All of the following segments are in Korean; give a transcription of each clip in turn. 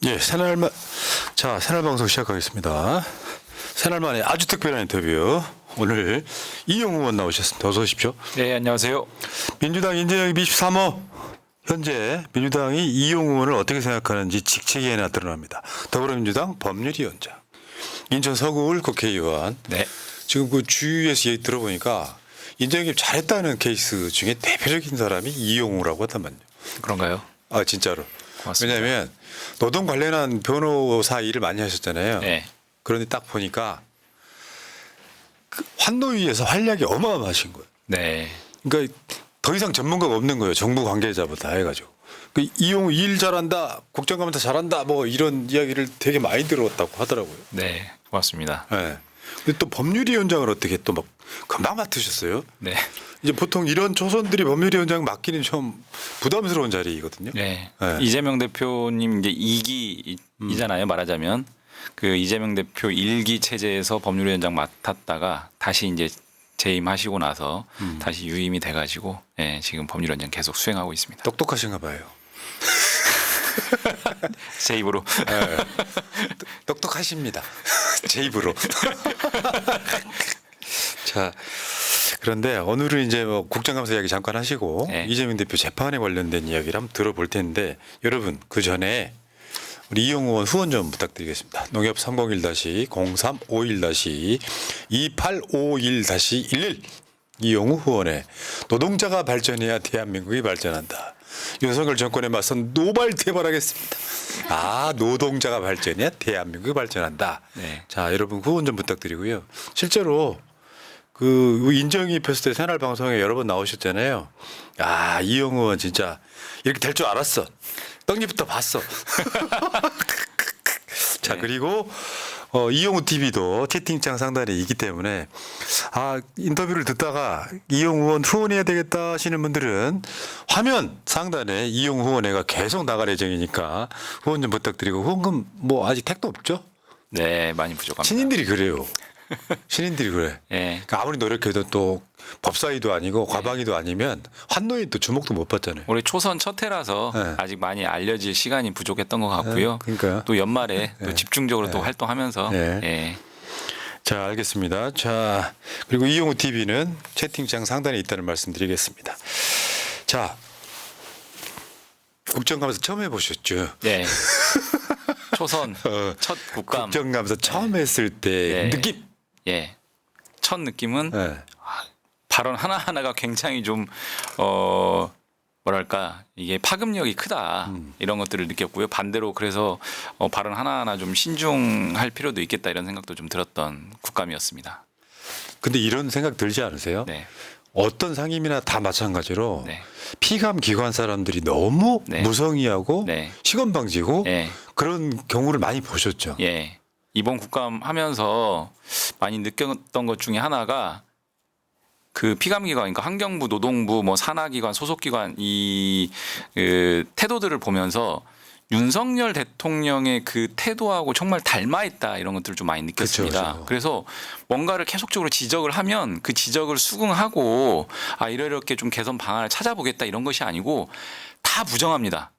예, 새날 방송 시작하겠습니다. 새날 만에 아주 특별한 인터뷰. 오늘 이용우 의원 나오셨습니다. 어서 오십시오. 네, 안녕하세요. 민주당 인재영입 23호. 현재 민주당이 이용우 의원을 어떻게 생각하는지 직책이 하나 드러납니다. 더불어민주당 법률위원장. 인천 서구울 국회의원. 네. 지금 그 주위에서 얘기 들어보니까 인재영입 잘했다는 케이스 중에 대표적인 사람이 이용우라고 하더만요. 그런가요? 아, 진짜로. 고맙습니다. 왜냐하면 노동 관련한 변호사 일을 많이 하셨잖아요. 네. 그런데 딱 보니까 그 환노위에서 활약이 어마어마하신 거예요. 네. 그러니까 더 이상 전문가가 없는 거예요. 정부 관계자보다 해가지고. 그 이용우 일 잘한다, 국정감사 잘한다, 뭐 이런 이야기를 되게 많이 들었다고 하더라고요. 네. 고맙습니다. 네. 근데 또 법률위원장을 어떻게 또 막 금방 맡으셨어요? 네. 이제 보통 이런 초선들이 법률위원장 맡기는 좀 부담스러운 자리거든요. 네. 네. 이재명 대표님 이제 2기이잖아요. 말하자면 그 이재명 대표 1기 체제에서 법률위원장 맡았다가 다시 이제 재임하시고 나서 다시 유임이 돼가지고 예, 지금 법률위원장 계속 수행하고 있습니다. 똑똑하신가 봐요. 제 입으로. 네. 똑똑하십니다. 제 입으로. 자, 그런데 오늘은 이제 뭐 국정감사 이야기 잠깐 하시고 네. 이재명 대표 재판에 관련된 이야기를 한번 들어볼 텐데 여러분 그 전에 우리 이용우 의원 후원 좀 부탁드리겠습니다. 농협 301-0351-2851-11 이용우 후원에 노동자가 발전해야 대한민국이 발전한다. 윤석열 정권에 맞선 노발대발하겠습니다. 아, 노동자가 발전해야 대한민국이 발전한다. 네. 자, 여러분 후원 좀 부탁드리고요. 실제로 그 인정입했을 때 새날 방송에 여러 번 나오셨잖아요. 아, 이용우 의원 진짜 이렇게 될 줄 알았어. 떡잎부터 봤어. 자, 네. 그리고 이용우 TV도 채팅창 상단에 있기 때문에 아, 인터뷰를 듣다가 이용우 의원 후원해야 되겠다 하시는 분들은 화면 상단에 이용우 후원회가 계속 나갈 예정이니까 후원 좀 부탁드리고 후원금 뭐 아직 택도 없죠? 네, 많이 부족합니다. 신인들이 그래요. 신인들이 그래. 예. 그러니까 아무리 노력해도 또 법사위도 아니고 과방위도 아니면 환노위 또 주목도 못 받잖아요. 올해 초선 첫 해라서 네. 아직 많이 알려질 시간이 부족했던 것 같고요. 네, 그러니까요. 또 연말에 네. 또 집중적으로 또 활동하면서 네. 예. 자, 알겠습니다. 자, 그리고 이용우 TV는 채팅창 상단에 있다는 말씀드리겠습니다. 자, 국정감사 처음 해보셨죠? 네. 초선 첫 국감. 국정감사 처음 했을 때 네. 느낌. 예. 첫 느낌은 네. 발언 하나하나가 굉장히 좀 뭐랄까 이게 파급력이 크다 이런 것들을 느꼈고요. 반대로 그래서 발언 하나하나 좀 신중할 필요도 있겠다 이런 생각도 좀 들었던 국감이었습니다. 근데 이런 생각 들지 않으세요? 네. 어떤 상임이나 다 마찬가지로 네. 피감 기관 사람들이 너무 네. 무성의하고 네. 시건방지고 예. 그런 경우를 많이 보셨죠. 예. 이번 국감 하면서 많이 느꼈던 것 중에 하나가 그 피감기관, 그러니까 환경부, 노동부, 뭐 산하기관, 소속기관 그 태도들을 보면서 윤석열 대통령의 그 태도하고 정말 닮아 있다 이런 것들을 좀 많이 느꼈습니다. 그쵸. 그래서 뭔가를 계속적으로 지적을 하면 그 지적을 수긍하고 아 이렇게 좀 개선 방안을 찾아보겠다 이런 것이 아니고 다 부정합니다.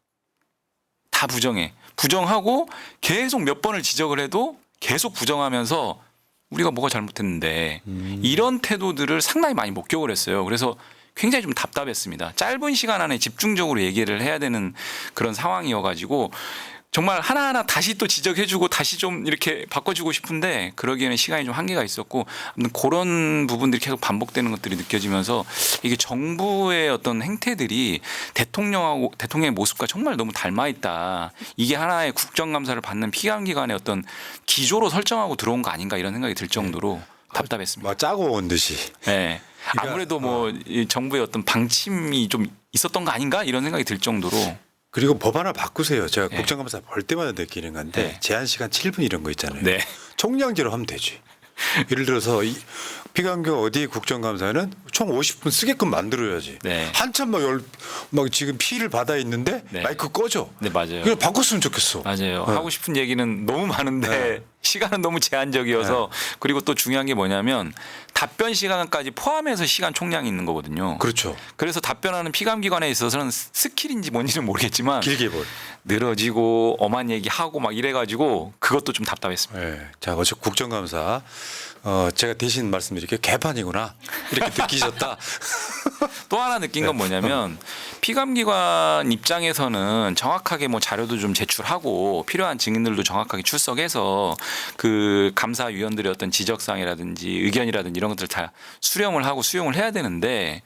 다 부정해. 부정하고 계속 몇 번을 지적을 해도 계속 부정하면서 우리가 뭐가 잘못했는데 이런 태도들을 상당히 많이 목격을 했어요. 그래서 굉장히 좀 답답했습니다. 짧은 시간 안에 집중적으로 얘기를 해야 되는 그런 상황이어가지고 정말 하나하나 다시 또 지적해주고 다시 좀 이렇게 바꿔주고 싶은데 그러기에는 시간이 좀 한계가 있었고 아무튼 그런 부분들이 계속 반복되는 것들이 느껴지면서 이게 정부의 어떤 행태들이 대통령의 모습과 정말 너무 닮아 있다. 이게 하나의 국정감사를 받는 피감기관의 어떤 기조로 설정하고 들어온 거 아닌가 이런 생각이 들 정도로 답답했습니다. 막 짜고 온 듯이. 네. 그러니까, 아무래도 뭐 이 정부의 어떤 방침이 좀 있었던 거 아닌가 이런 생각이 들 정도로 그리고 법 하나 바꾸세요. 제가 네. 국정감사 볼 때마다 느끼는 건데 네. 제한 시간 7분 이런 거 있잖아요. 네. 총량제로 하면 되지. 예를 들어서 이 피감기관 어디 국정감사는 총 50분 쓰게끔 만들어야지. 네. 한참 막 지금 피해를 받아 있는데 네. 마이크 꺼져. 네, 맞아요. 그냥 바꿨으면 좋겠어. 맞아요. 네. 하고 싶은 얘기는 너무 많은데 네. 시간은 너무 제한적이어서 그리고 또 중요한 게 뭐냐면 답변 시간까지 포함해서 시간 총량이 있는 거거든요. 그렇죠. 그래서 답변하는 피감기관에 있어서는 스킬인지 뭔지는 모르겠지만 길게 볼. 늘어지고 엄한 얘기하고 막 이래가지고 그것도 좀 답답했습니다. 네. 자, 어제 국정감사 제가 대신 말씀드릴게요. 개판이구나 이렇게 느끼셨다. 또 하나 느낀 건 뭐냐면 피감기관 입장에서는 정확하게 뭐 자료도 좀 제출하고 필요한 증인들도 정확하게 출석해서 그 감사위원들의 어떤 지적사항이라든지 의견이라든지 이런 것들을 다 수렴을 하고 수용을 해야 되는데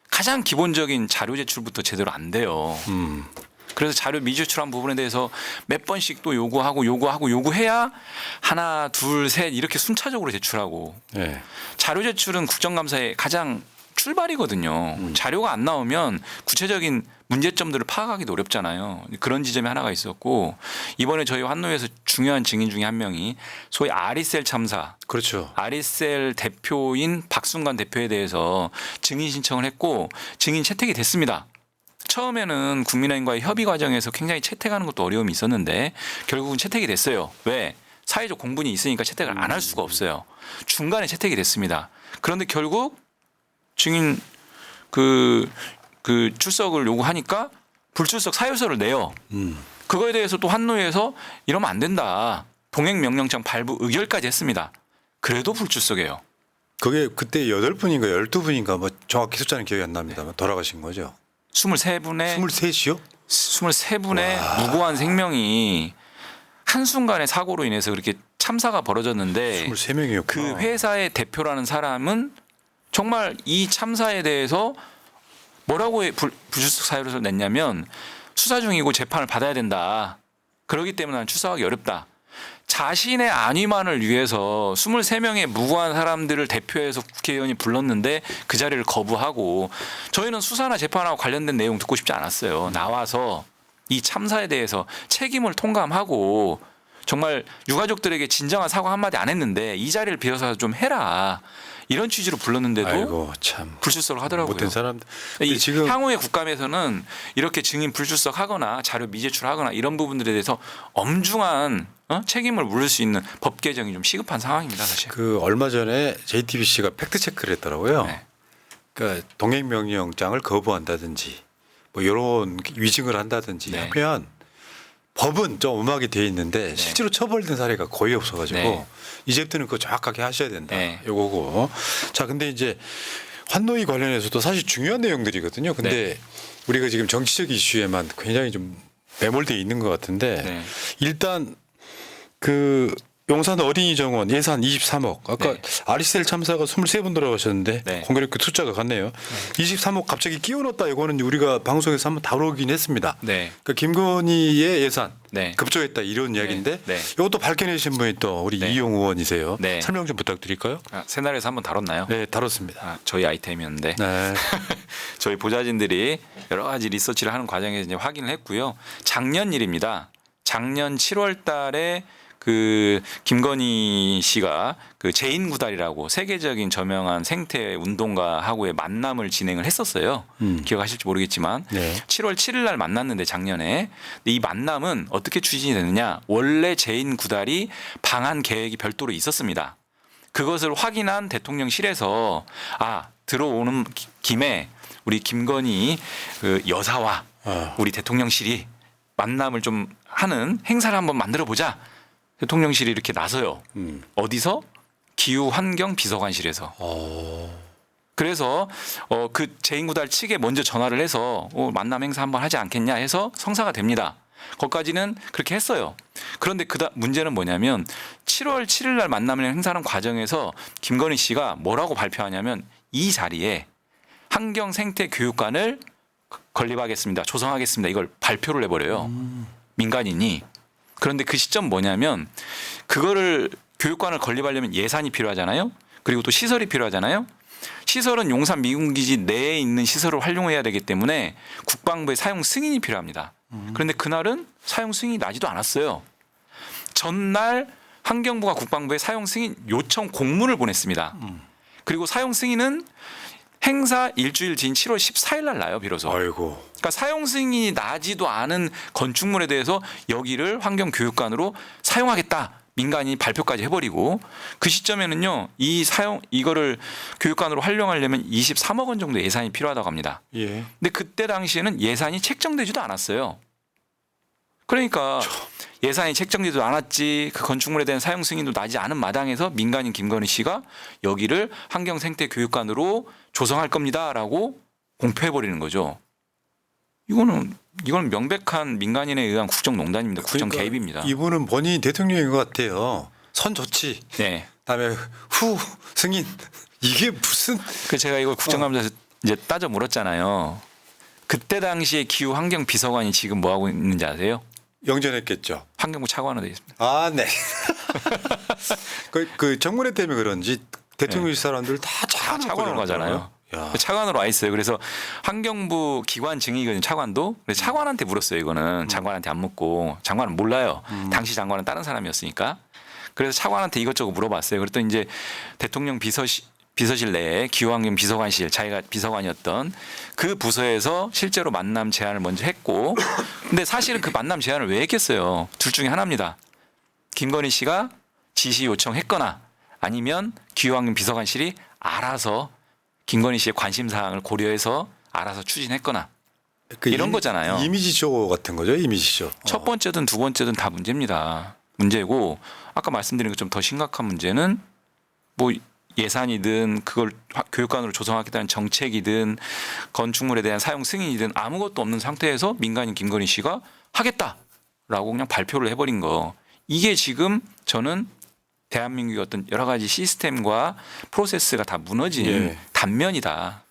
가장 기본적인 자료 제출부터 제대로 안 돼요. 그래서 자료 미제출한 부분에 대해서 몇 번씩 또 요구해야 하나, 둘, 셋 이렇게 순차적으로 제출하고 네. 자료 제출은 국정감사의 가장 출발이거든요. 자료가 안 나오면 구체적인 문제점들을 파악하기도 어렵잖아요. 그런 지점이 하나가 있었고 이번에 저희 환노에서 중요한 증인 중에 한 명이 소위 아리셀 참사 그렇죠. 아리셀 대표인 박순관 대표에 대해서 증인 신청을 했고 증인 채택이 됐습니다. 처음에는 국민의힘과의 협의 과정에서 굉장히 채택하는 것도 어려움이 있었는데 결국은 채택이 됐어요. 왜? 사회적 공분이 있으니까 채택을 안 할 수가 없어요. 중간에 채택이 됐습니다. 그런데 결국 증인 그 출석을 요구하니까 불출석 사유서를 내요. 그거에 대해서 또 환노위에서 이러면 안 된다. 동행명령장 발부 의결까지 했습니다. 그래도 불출석해요. 그게 그때 8분인가 12분인가 뭐 정확히 숫자는 기억이 안 납니다만 돌아가신 거죠. 23분의 23이요? 23분의 무고한 생명이 한순간의 사고로 인해서 그렇게 참사가 벌어졌는데 23명이었구나. 그 회사의 대표라는 사람은 정말 이 참사에 대해서 뭐라고 불출석 사유를 냈냐면 수사 중이고 재판을 받아야 된다. 그렇기 때문에 난 출석하기 어렵다. 자신의 안위만을 위해서 23명의 무고한 사람들을 대표해서 국회의원이 불렀는데 그 자리를 거부하고 저희는 수사나 재판하고 관련된 내용 듣고 싶지 않았어요. 나와서 이 참사에 대해서 책임을 통감하고 정말 유가족들에게 진정한 사과 한마디 안 했는데 이 자리를 비워서 좀 해라. 이런 취지로 불렀는데도 아이고 참 불출석을 하더라고요. 못된 사람. 이 지금 향후의 국감에서는 이렇게 증인 불출석하거나 자료 미제출하거나 이런 부분들에 대해서 엄중한 책임을 물을 수 있는 법 개정이 좀 시급한 상황입니다, 사실. 그 얼마 전에 JTBC가 팩트 체크를 했더라고요. 네. 그러니까 동행 명령장을 거부한다든지 뭐 이런 위증을 한다든지 네. 하면 법은 좀 엄하게 돼 있는데 실제로 처벌된 사례가 거의 없어가지고 네. 이제부터는 그거 정확하게 하셔야 된다. 네. 요거고. 자, 근데 이제 환노위 관련해서도 사실 중요한 내용들이거든요. 근데 네. 우리가 지금 정치적 이슈에만 굉장히 좀 매몰되어 있는 것 같은데 네. 일단 그 용산 어린이 정원 예산 23억. 아까 네. 아리셀 참사가 23분 돌아가셨는데 네. 공교롭게 숫자가 같네요. 23억 갑자기 끼워 넣었다. 이거는 우리가 방송에서 한번 다루긴 했습니다. 네. 그러니까 김건희의 예산 네. 급조했다 이런 이야기인데 네. 이것도 밝혀내신 분이 또 우리 네. 이용 의원이세요. 네. 설명 좀 부탁드릴까요? 새날에서 한번 다뤘나요? 네, 다뤘습니다. 저희 아이템이었는데 네. 저희 보좌진들이 여러 가지 리서치를 하는 과정에서 이제 확인을 했고요. 작년 일입니다. 작년 7월 달에 그 김건희 씨가 그 제인구달이라고 세계적인 저명한 생태 운동가하고의 만남을 진행을 했었어요. 기억하실지 모르겠지만 네. 7월 7일 날 만났는데 작년에 근데 이 만남은 어떻게 추진이 되느냐? 원래 제인구달이 방한 계획이 별도로 있었습니다. 그것을 확인한 대통령실에서 들어오는 김에 우리 김건희 그 여사와 우리 대통령실이 만남을 좀 하는 행사를 한번 만들어 보자. 대통령실이 이렇게 나서요. 어디서? 기후환경비서관실에서. 그래서 그 제인구달 측에 먼저 전화를 해서 만남 행사 한번 하지 않겠냐 해서 성사가 됩니다. 거기까지는 그렇게 했어요. 그런데 문제는 뭐냐면 7월 7일 날 만남을 행사하는 과정에서 김건희 씨가 뭐라고 발표하냐면 이 자리에 환경생태교육관을 건립하겠습니다. 조성하겠습니다. 이걸 발표를 해버려요. 민간인이. 그런데 그 시점 뭐냐면 그거를 교육관을 건립하려면 예산이 필요하잖아요. 그리고 또 시설이 필요하잖아요. 시설은 용산 미군기지 내에 있는 시설을 활용해야 되기 때문에 국방부의 사용 승인이 필요합니다. 그런데 그날은 사용 승인이 나지도 않았어요. 전날 환경부가 국방부에 사용 승인 요청 공문을 보냈습니다. 그리고 사용 승인은 행사 일주일 뒤인 7월 14일 날 나요, 비로소. 아이고. 그러니까 사용 승인이 나지도 않은 건축물에 대해서 여기를 환경교육관으로 사용하겠다. 민간이 발표까지 해버리고 그 시점에는요 이거를 교육관으로 활용하려면 23억 원 정도 예산이 필요하다고 합니다. 예. 근데 그때 당시에는 예산이 책정되지도 않았어요. 그러니까 예산이 책정되지도 않았지 그 건축물에 대한 사용 승인도 나지 않은 마당에서 민간인 김건희 씨가 여기를 환경생태교육관으로 조성할 겁니다라고 공표해버리는 거죠. 이건 명백한 민간인에 의한 국정농단입니다. 국정 그러니까 개입입니다. 이분은 본인이 대통령인 것 같아요. 선 조치, 네. 그다음에 후 승인 이게 무슨 그 제가 이걸 국정감사에서 이제 따져 물었잖아요. 그때 당시에 기후환경비서관이 지금 뭐 하고 있는지 아세요? 영전했겠죠. 환경부 차관으로 되어 있습니다. 아, 네. 그 정문회 때문에 그런지 대통령 사람들 다 차관으로 가잖아요. 야. 차관으로 와 있어요. 그래서 환경부 기관 증이거든요. 차관도. 그래서 차관한테 물었어요. 이거는 장관한테 안 묻고 장관은 몰라요. 당시 장관은 다른 사람이었으니까. 그래서 차관한테 이것저것 물어봤어요. 그랬더니 이제 대통령 비서실 내에 기후환경 비서관실 자기가 비서관이었던 그 부서에서 실제로 만남 제안을 먼저 했고 근데 사실은 그 만남 제안을 왜 했겠어요. 둘 중에 하나입니다. 김건희 씨가 지시 요청했거나 아니면 기후환경 비서관실이 알아서 김건희 씨의 관심사항을 고려해서 알아서 추진했거나 이런 거잖아요. 이미지쇼 같은 거죠. 이미지쇼. 첫 번째든 두 번째든 다 문제입니다. 문제고 아까 말씀드린 것좀 더 심각한 문제는 뭐 예산이든 그걸 교육관으로 조성하겠다는 정책이든 건축물에 대한 사용 승인이든 아무것도 없는 상태에서 민간인 김건희 씨가 하겠다라고 그냥 발표를 해버린 거. 이게 지금 저는 대한민국의 어떤 여러 가지 시스템과 프로세스가 다 무너진 예. 단면이다.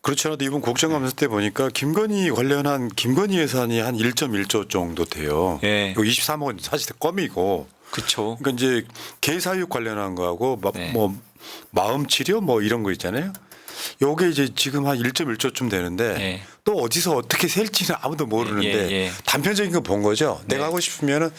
그렇지 않아도 이번 국정감사 때 보니까 김건희 관련한 김건희 예산이 한 1.1조 정도 돼요. 예. 23억은 사실 껌이고. 그렇죠. 그러니까 이제 개사육 관련한 거하고 네. 뭐 마음 치료 뭐 이런 거 있잖아요. 요게 이제 지금 한 1.1조쯤 되는데 예. 또 어디서 어떻게 셀지는 아무도 모르는데 예. 단편적인 거 본 거죠. 네. 내가 하고 싶으면은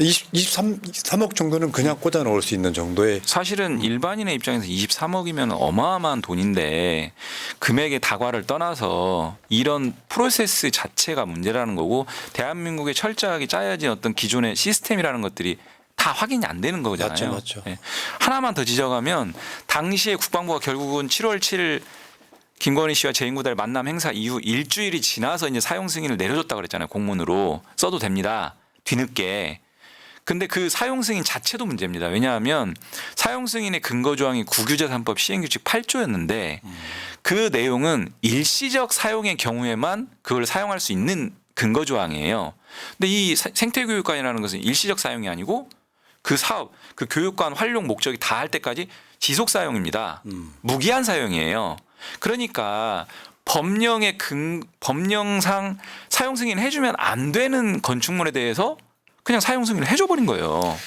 23억 정도는 그냥 꽂아 넣을 수 있는 정도의 사실은 일반인의 입장에서 23억이면 어마어마한 돈인데 금액의 다과를 떠나서 이런 프로세스 자체가 문제라는 거고 대한민국에 철저하게 짜여진 어떤 기존의 시스템이라는 것들이 다 확인이 안 되는 거잖아요. 맞죠. 예. 하나만 더 지적하면 당시에 국방부가 결국은 7월 7일 김건희 씨와 제2구달 만남 행사 이후 일주일이 지나서 이제 사용 승인을 내려줬다고 그랬잖아요. 공문으로 써도 됩니다. 뒤늦게. 근데 그 사용 승인 자체도 문제입니다. 왜냐하면 사용 승인의 근거 조항이 국유재산법 시행규칙 8조였는데 그 내용은 일시적 사용의 경우에만 그걸 사용할 수 있는 근거 조항이에요. 근데 이 생태교육관이라는 것은 일시적 사용이 아니고 그 사업, 그 교육관 활용 목적이 다할 때까지 지속 사용입니다. 무기한 사용이에요. 그러니까 법령상 사용 승인 해주면 안 되는 건축물에 대해서 그냥 사용 승인을 해줘버린 거예요.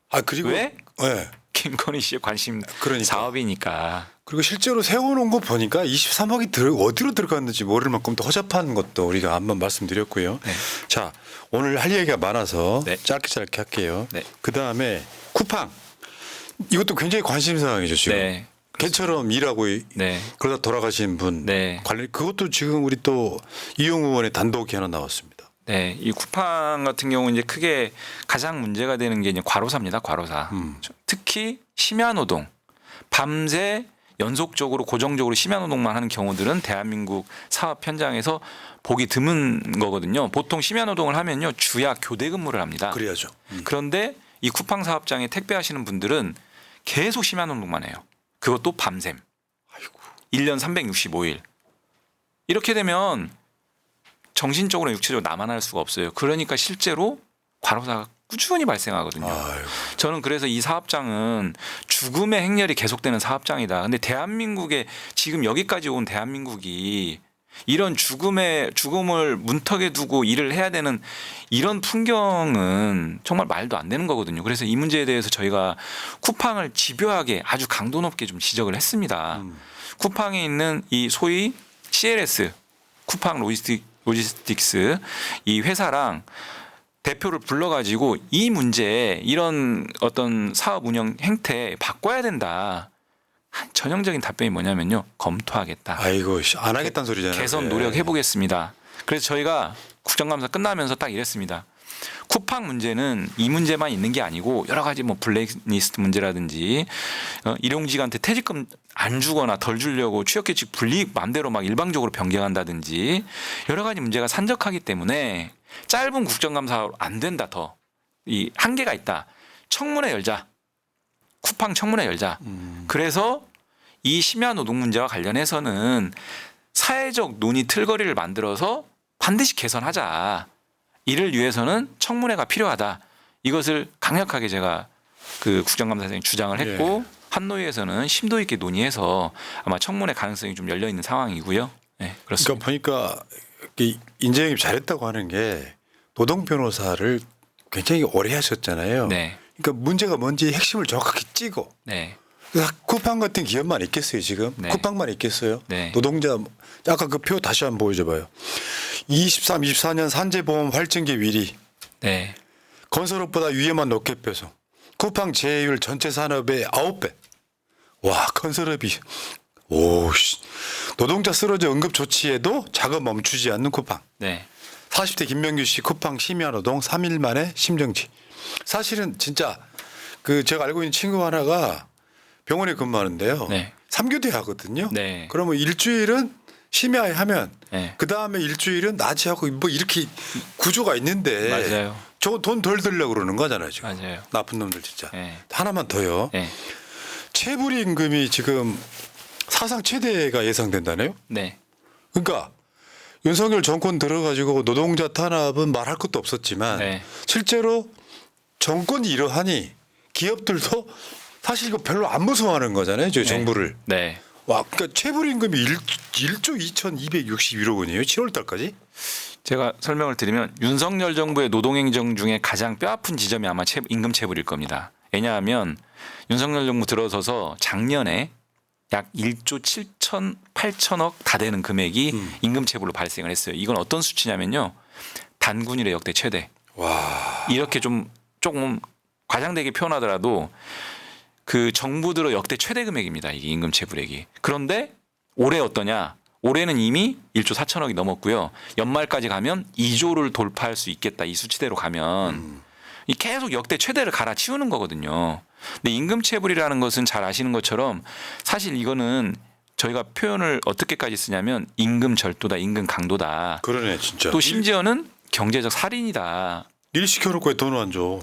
아 그리고 왜? 네. 김건희 씨의 관심 그러니까. 사업이니까. 그리고 실제로 세워놓은 거 보니까 23억이 어디로 들어갔는지 모를 만큼 또 허접한 것도 우리가 한번 말씀드렸고요. 네. 자 오늘 할 얘기가 많아서 네. 짧게 할게요. 네. 그 다음에 쿠팡 이것도 굉장히 관심사항이죠 지금. 네. 개처럼 일하고 네. 그러다 돌아가신 분 네. 관련 그것도 지금 우리 또 이용 의원의 단독이 하나 나왔습니다. 네, 이 쿠팡 같은 경우 이제 크게 가장 문제가 되는 게 이제 과로사입니다. 과로사. 특히 심야 노동, 밤새 연속적으로 고정적으로 심야 노동만 하는 경우들은 대한민국 사업 현장에서 보기 드문 거거든요. 보통 심야 노동을 하면요 주야 교대 근무를 합니다. 그래야죠. 그런데 이 쿠팡 사업장에 택배하시는 분들은 계속 심야 노동만 해요. 그것도 밤샘. 아이고. 1년 365일. 이렇게 되면 정신적으로 육체적으로 나만 할 수가 없어요. 그러니까 실제로 과로사가 꾸준히 발생하거든요. 아이고. 저는 그래서 이 사업장은 죽음의 행렬이 계속되는 사업장이다. 근데 대한민국에 지금 여기까지 온 대한민국이 이런 죽음을 문턱에 두고 일을 해야 되는 이런 풍경은 정말 말도 안 되는 거거든요. 그래서 이 문제에 대해서 저희가 쿠팡을 집요하게 아주 강도 높게 좀 지적을 했습니다. 쿠팡에 있는 이 소위 CLS 쿠팡 로지스틱스 이 회사랑 대표를 불러가지고 이 문제 이런 어떤 사업 운영 행태 바꿔야 된다. 전형적인 답변이 뭐냐면요. 검토하겠다. 아이고 안 하겠다는 소리잖아요. 개선 노력해 보겠습니다. 그래서 저희가 국정감사 끝나면서 딱 이랬습니다. 쿠팡 문제는 이 문제만 있는 게 아니고 여러 가지 뭐 블랙리스트 문제라든지 일용직한테 퇴직금 안 주거나 덜 주려고 취업규칙 분리 맘대로 막 일방적으로 변경한다든지 여러 가지 문제가 산적하기 때문에 짧은 국정감사로 안 된다. 더 이 한계가 있다. 청문회 열자. 쿠팡 청문회 열자. 그래서 이 심야 노동 문제와 관련해서는 사회적 논의 틀거리를 만들어서 반드시 개선하자. 이를 위해서는 청문회가 필요하다. 이것을 강력하게 제가 그 국정감사장이 주장을 했고 예. 한노위에서는 심도 있게 논의해서 아마 청문회 가능성이 좀 열려 있는 상황이고요. 네, 그렇습니다. 그러니까 보니까 인재영입 잘했다고 하는 게 노동 변호사를 굉장히 오래 하셨잖아요. 네, 그러니까 문제가 뭔지 핵심을 정확하게 찍어. 네, 쿠팡 같은 기업만 있겠어요 지금? 네. 쿠팡만 있겠어요? 네. 노동자 아까 그 표 다시 한번 보여줘봐요. 23, 24년 산재보험 활증계 위리 네, 건설업보다 위험한 로켓 배송 쿠팡 제휴율 전체 산업의 9배. 와 건설업이 오씨 노동자 쓰러져 응급 조치에도 작업 멈추지 않는 쿠팡. 네, 40대 김명규 씨 쿠팡 심야 노동 3일 만에 심정지. 사실은 진짜 그 제가 알고 있는 친구 하나가 병원에 근무하는데요. 네. 3교대 하거든요. 네. 그러면 일주일은 심야에 하면 네. 그 다음에 일주일은 낮에 하고 뭐 이렇게 구조가 있는데 맞아요. 저거 돈 덜 들려고 그러는 거잖아요. 지금. 맞아요. 나쁜 놈들 진짜. 네. 하나만 더요. 네, 체불 임금이 지금 사상 최대가 예상된다네요. 네, 그러니까 윤석열 정권 들어가지고 노동자 탄압은 말할 것도 없었지만 네. 실제로 정권이 이러하니 기업들도 사실 이거 별로 안 무서워하는 거잖아요. 저희 정부를. 네. 와, 그러니까 체불임금이 1조 2,261억 원이에요. 7월 달까지. 제가 설명을 드리면 윤석열 정부의 노동행정 중에 가장 뼈아픈 지점이 아마 임금 체불일 겁니다. 왜냐하면 윤석열 정부 들어서서 작년에 약 1조 8천억 다 되는 금액이 임금 체불로 발생을 했어요. 이건 어떤 수치냐면요. 단군 일의 역대 최대. 와. 이렇게 좀 조금 과장되게 표현하더라도 그 정부 들어 역대 최대 금액입니다. 이게 임금 체불액이. 그런데 올해 어떠냐? 올해는 이미 1조 4천억이 넘었고요. 연말까지 가면 2조를 돌파할 수 있겠다. 이 수치대로 가면 이 계속 역대 최대를 갈아치우는 거거든요. 근데 임금 체불이라는 것은 잘 아시는 것처럼 사실 이거는 저희가 표현을 어떻게까지 쓰냐면 임금 절도다, 임금 강도다. 그러네 진짜. 또 심지어는 경제적 살인이다. 일 시켜놓고 왜 돈을 안 줘?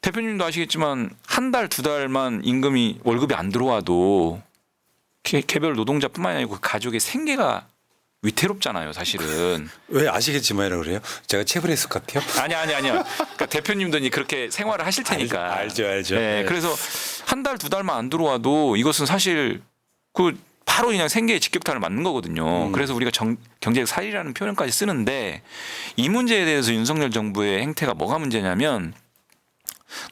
대표님도 아시겠지만 한 달, 두 달만 임금이 월급이 안 들어와도 개별 노동자뿐만 아니고 그 가족의 생계가 위태롭잖아요, 사실은. 왜 아시겠지만이라고 그래요? 제가 체불했을 것 같아요. 아니요. 그러니까 대표님도 이제 그렇게 생활을 하실 테니까. 알죠. 네, 그래서 한 달, 두 달만 안 들어와도 이것은 사실 그 바로 그냥 생계에 직격탄을 맞는 거거든요. 그래서 우리가 경제적 살인이라는 표현까지 쓰는데 이 문제에 대해서 윤석열 정부의 행태가 뭐가 문제냐면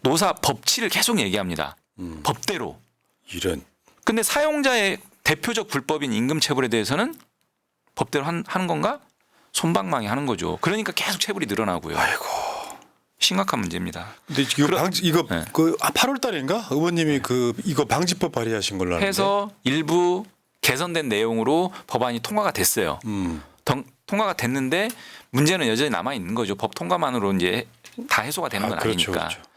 노사 법치를 계속 얘기합니다. 법대로. 이런. 근데 사용자의 대표적 불법인 임금 체불에 대해서는 법대로 하는 건가? 솜방망이 하는 거죠. 그러니까 계속 체불이 늘어나고요. 아이고. 심각한 문제입니다. 근데 이거 네. 그 8월 달인가 의원님이 그 이거 방지법 발의하신 걸로 아는데. 해서 일부 개선된 내용으로 법안이 통과가 됐어요. 통과가 됐는데 문제는 여전히 남아 있는 거죠. 법 통과만으로 이제 다 해소가 되는 건 그렇죠, 아니니까. 그렇죠.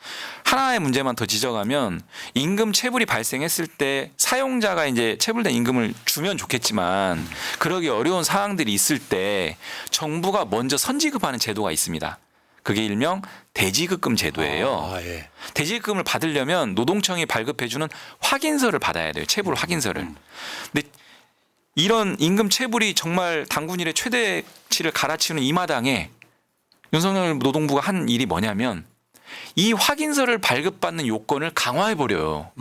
하나의 문제만 더 지적하면 임금 체불이 발생했을 때 사용자가 이제 체불된 임금을 주면 좋겠지만 그러기 어려운 사항들이 있을 때 정부가 먼저 선지급하는 제도가 있습니다. 그게 일명 대지급금 제도예요. 아, 예. 대지급금을 받으려면 노동청이 발급해주는 확인서를 받아야 돼요. 체불 확인서를. 근데 이런 임금 체불이 정말 단군 일의 최대치를 갈아치우는 이 마당에 윤석열 노동부가 한 일이 뭐냐면 이 확인서를 발급받는 요건을 강화해버려요.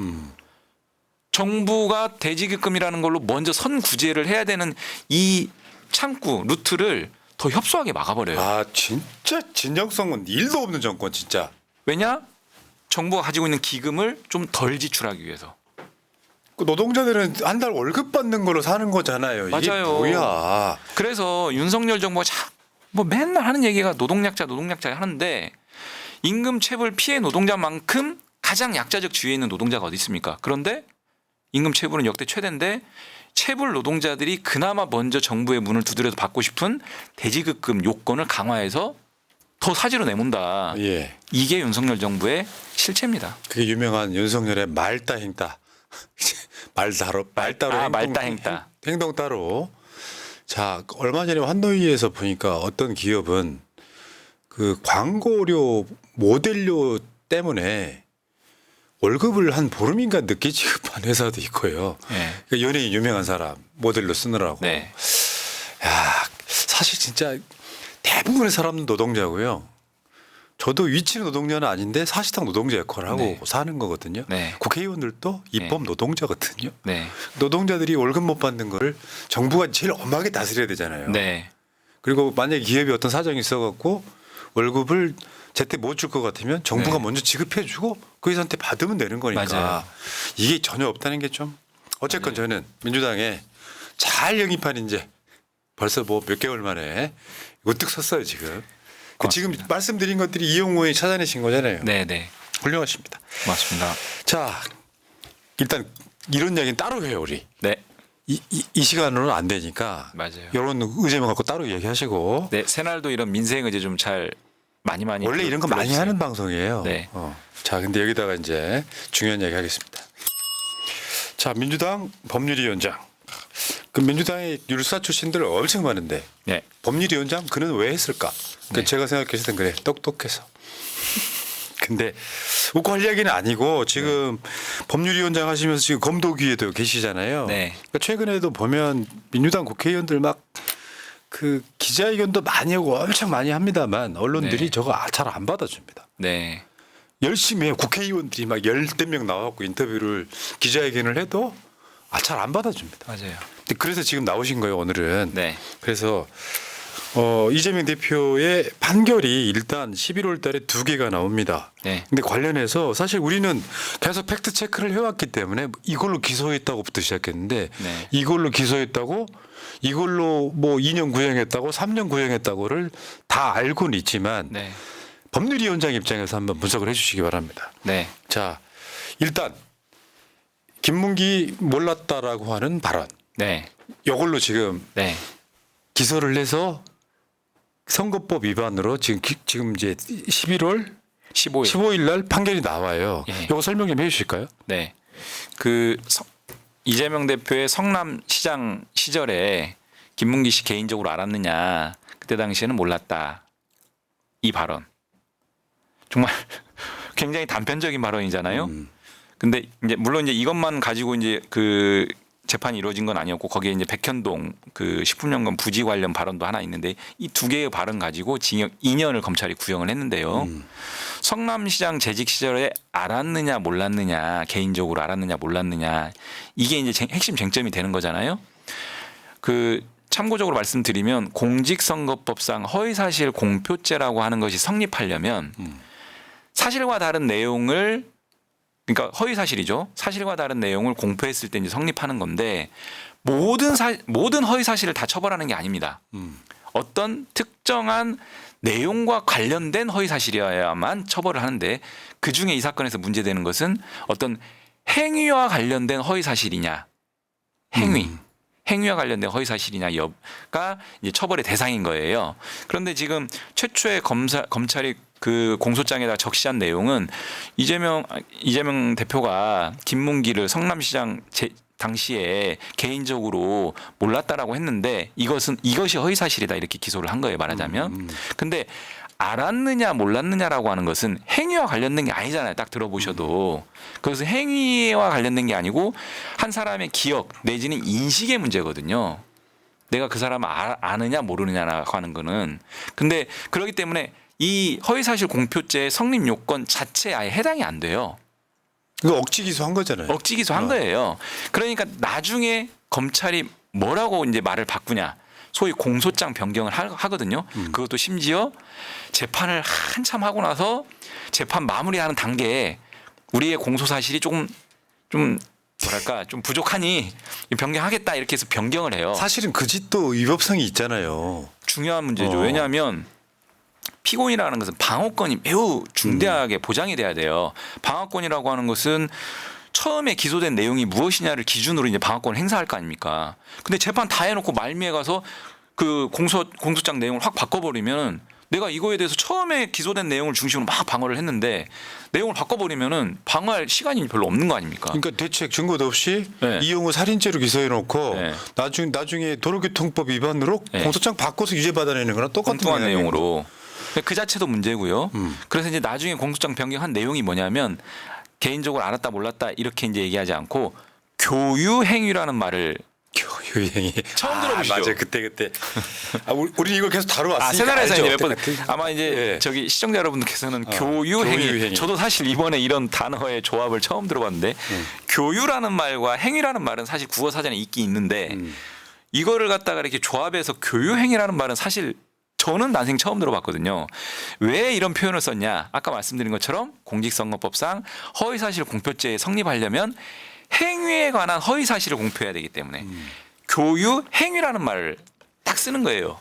정부가 대지급금이라는 걸로 먼저 선구제를 해야 되는 이 창구 루트를 더 협소하게 막아버려요. 아 진짜 진정성은 1도 없는 정권 진짜. 왜냐? 정부가 가지고 있는 기금을 좀 덜 지출하기 위해서. 그 노동자들은 한 달 월급 받는 걸로 사는 거잖아요. 이게 맞아요. 뭐야? 그래서 윤석열 정부가 뭐 맨날 하는 얘기가 노동약자 하는데 임금 체불 피해 노동자만큼 가장 약자적 지위에 있는 노동자가 어디 있습니까? 그런데 임금 체불은 역대 최대인데 체불 노동자들이 그나마 먼저 정부의 문을 두드려서 받고 싶은 대지급금 요건을 강화해서 더 사지로 내몬다. 예. 이게 윤석열 정부의 실체입니다. 그게 유명한 윤석열의 말따 행따. 말따로 말따 행따. 행동 따로. 자, 얼마 전에 환노위에서 보니까 어떤 기업은 그 광고료 모델료 때문에 월급을 한 보름인가 늦게 지급한 회사도 있고요. 네. 그러니까 연예인 유명한 사람 모델로 쓰느라고. 네. 야, 사실 진짜 대부분의 사람은 노동자고요. 저도 위치 노동자는 아닌데 사실상 노동자 역할을 하고 네. 사는 거거든요. 네. 국회의원들도 입법 노동자거든요. 네. 노동자들이 월급 못 받는 걸 정부가 제일 엄하게 다스려야 되잖아요. 네. 그리고 만약에 기업이 어떤 사정이 있어갖고 월급을 제때 못 줄 것 같으면 정부가 네. 먼저 지급해주고 그 회사한테 받으면 되는 거니까 맞아요. 이게 전혀 없다는 게 좀 어쨌건 저는 민주당에 잘 영입한 이제 벌써 뭐 몇 개월 만에 우뚝 섰어요 지금. 지금 말씀드린 것들이 이용우 의원이 찾아내신 거잖아요. 네. 네. 훌륭하십니다. 맞습니다. 자 일단 이런 이야기는 따로 해요 우리. 네. 이 시간으로는 안 되니까 맞아요. 이런 의제만 갖고 따로 얘기하시고. 네. 새날도 이런 민생 의제 좀 잘 많이 원래 이런 거 많이 들어주세요. 하는 방송이에요. 네. 자, 근데 여기다가 이제 중요한 얘기 하겠습니다. 자, 민주당 법률위원장. 그 민주당의 율사 출신들 엄청 많은데 네. 법률위원장 그는 왜 했을까? 네. 제가 생각했을 땐 그래. 똑똑해서. 근데 웃고 할 이야기는 아니고 지금 법률위원장 하시면서 지금 검도위에도 계시잖아요. 네. 그러니까 최근에도 보면 민주당 국회의원들 막 그 기자회견도 많이 하고 엄청 많이 합니다만 언론들이 네. 저거 잘 안 받아줍니다. 네. 열심히 해요. 국회의원들이 막 열댓 명 나와갖고 인터뷰를 기자회견을 해도 잘 안 받아줍니다. 맞아요. 근데 그래서 지금 나오신 거예요 오늘은. 네. 그래서 이재명 대표의 판결이 일단 11월 달에 2개가 나옵니다. 네. 근데 관련해서 사실 우리는 계속 팩트 체크를 해왔기 때문에 이걸로 기소했다고부터 시작했는데 네. 이걸로 기소했다고 이걸로 뭐 2년 구형했다고 3년 구형했다고를 다 알고는 있지만 네. 법률위원장 입장에서 한번 분석을 해 주시기 바랍니다. 네. 자, 일단 김문기 몰랐다라고 하는 발언. 네. 이걸로 지금 네. 기소를 해서 선거법 위반으로 지금 이제 11월 15일. 15일 날 판결이 나와요. 예. 이거 설명 좀 해 주실까요? 네. 이재명 대표의 성남시장 시절에 김문기 씨 개인적으로 알았느냐? 그때 당시에는 몰랐다. 이 발언. 정말 굉장히 단편적인 발언이잖아요. 근데 이제 물론 이제 이것만 가지고 이제 그 재판이 이루어진 건 아니었고 거기에 이제 백현동 그 식품연금 부지 관련 발언도 하나 있는데 이 두 개의 발언 가지고 징역 2년을 검찰이 구형을 했는데요. 성남시장 재직 시절에 알았느냐 몰랐느냐 개인적으로 알았느냐 몰랐느냐 이게 이제 핵심 쟁점이 되는 거잖아요. 그 참고적으로 말씀드리면 공직선거법상 허위사실 공표죄라고 하는 것이 성립하려면 사실과 다른 내용을 그러니까 허위 사실이죠. 사실과 다른 내용을 공표했을 때 이제 성립하는 건데 모든 허위 사실을 다 처벌하는 게 아닙니다. 어떤 특정한 내용과 관련된 허위 사실이어야만 처벌을 하는데 그 중에 이 사건에서 문제되는 것은 어떤 행위와 관련된 허위 사실이냐, 행위와 관련된 허위 사실이냐 여가 이제 처벌의 대상인 거예요. 그런데 지금 최초의 검찰이 그 공소장에다 적시한 내용은 이재명 대표가 김문기를 성남시장 당시에 개인적으로 몰랐다라고 했는데 이것이 허위 사실이다 이렇게 기소를 한 거예요 말하자면. 근데 알았느냐 몰랐느냐라고 하는 것은 행위와 관련된 게 아니잖아요. 딱 들어보셔도. 그것은 행위와 관련된 게 아니고 한 사람의 기억 내지는 인식의 문제거든요. 내가 그 사람을 아느냐 모르느냐라고 하는 거는. 근데 그렇기 때문에 이 허위사실 공표죄의 성립 요건 자체에 아예 해당이 안 돼요. 이거 억지 기소한 거잖아요. 억지 기소한 거예요. 그러니까 나중에 검찰이 뭐라고 이제 말을 바꾸냐. 소위 공소장 변경을 하거든요. 그것도 심지어 재판을 한참 하고 나서 재판 마무리하는 단계에 우리의 공소 사실이 좀 뭐랄까 좀 부족하니 변경하겠다 이렇게 해서 변경을 해요. 사실은 그 짓도 위법성이 있잖아요. 중요한 문제죠. 왜냐하면 피고인이라는 것은 방어권이 매우 중대하게 보장이 돼야 돼요. 방어권이라고 하는 것은 처음에 기소된 내용이 무엇이냐를 기준으로 이제 방어권을 행사할 거 아닙니까? 근데 재판 다 해놓고 말미에 가서 그 공소장 내용을 확 바꿔버리면 내가 이거에 대해서 처음에 기소된 내용을 중심으로 막 방어를 했는데 내용을 바꿔버리면은 방어할 시간이 별로 없는 거 아닙니까? 그러니까 대책 증거도 없이 네. 이용우 살인죄로 기소해놓고 네. 나중에 도로교통법 위반으로 네. 공소장 바꿔서 유죄 받아내는 거랑 똑같은 엉뚱한 내용이에요. 내용으로. 그 자체도 문제고요. 그래서 이제 나중에 공소장 변경한 내용이 뭐냐면 개인적으로 알았다 몰랐다 이렇게 이제 얘기하지 않고 교유 행위라는 말을 교유행위 처음 들어보시죠? 맞아요. 그때. 우리 이걸 계속 다뤄왔으니까. 새날에서 알죠. 이제 몇 번 아마 이제 예. 저기 시청자 여러분들께서는 교유 교유 행위. 행위. 저도 사실 이번에 이런 단어의 조합을 처음 들어봤는데 교유라는 말과 행위라는 말은 사실 국어 사전에 있긴 있는데 이거를 갖다가 이렇게 조합해서 교유 행위라는 말은 사실 저는 난생 처음 들어봤거든요. 왜 이런 표현을 썼냐? 아까 말씀드린 것처럼 공직선거법상 허위사실 공표죄에 성립하려면 행위에 관한 허위사실을 공표해야 되기 때문에 교유 행위라는 말을 딱 쓰는 거예요.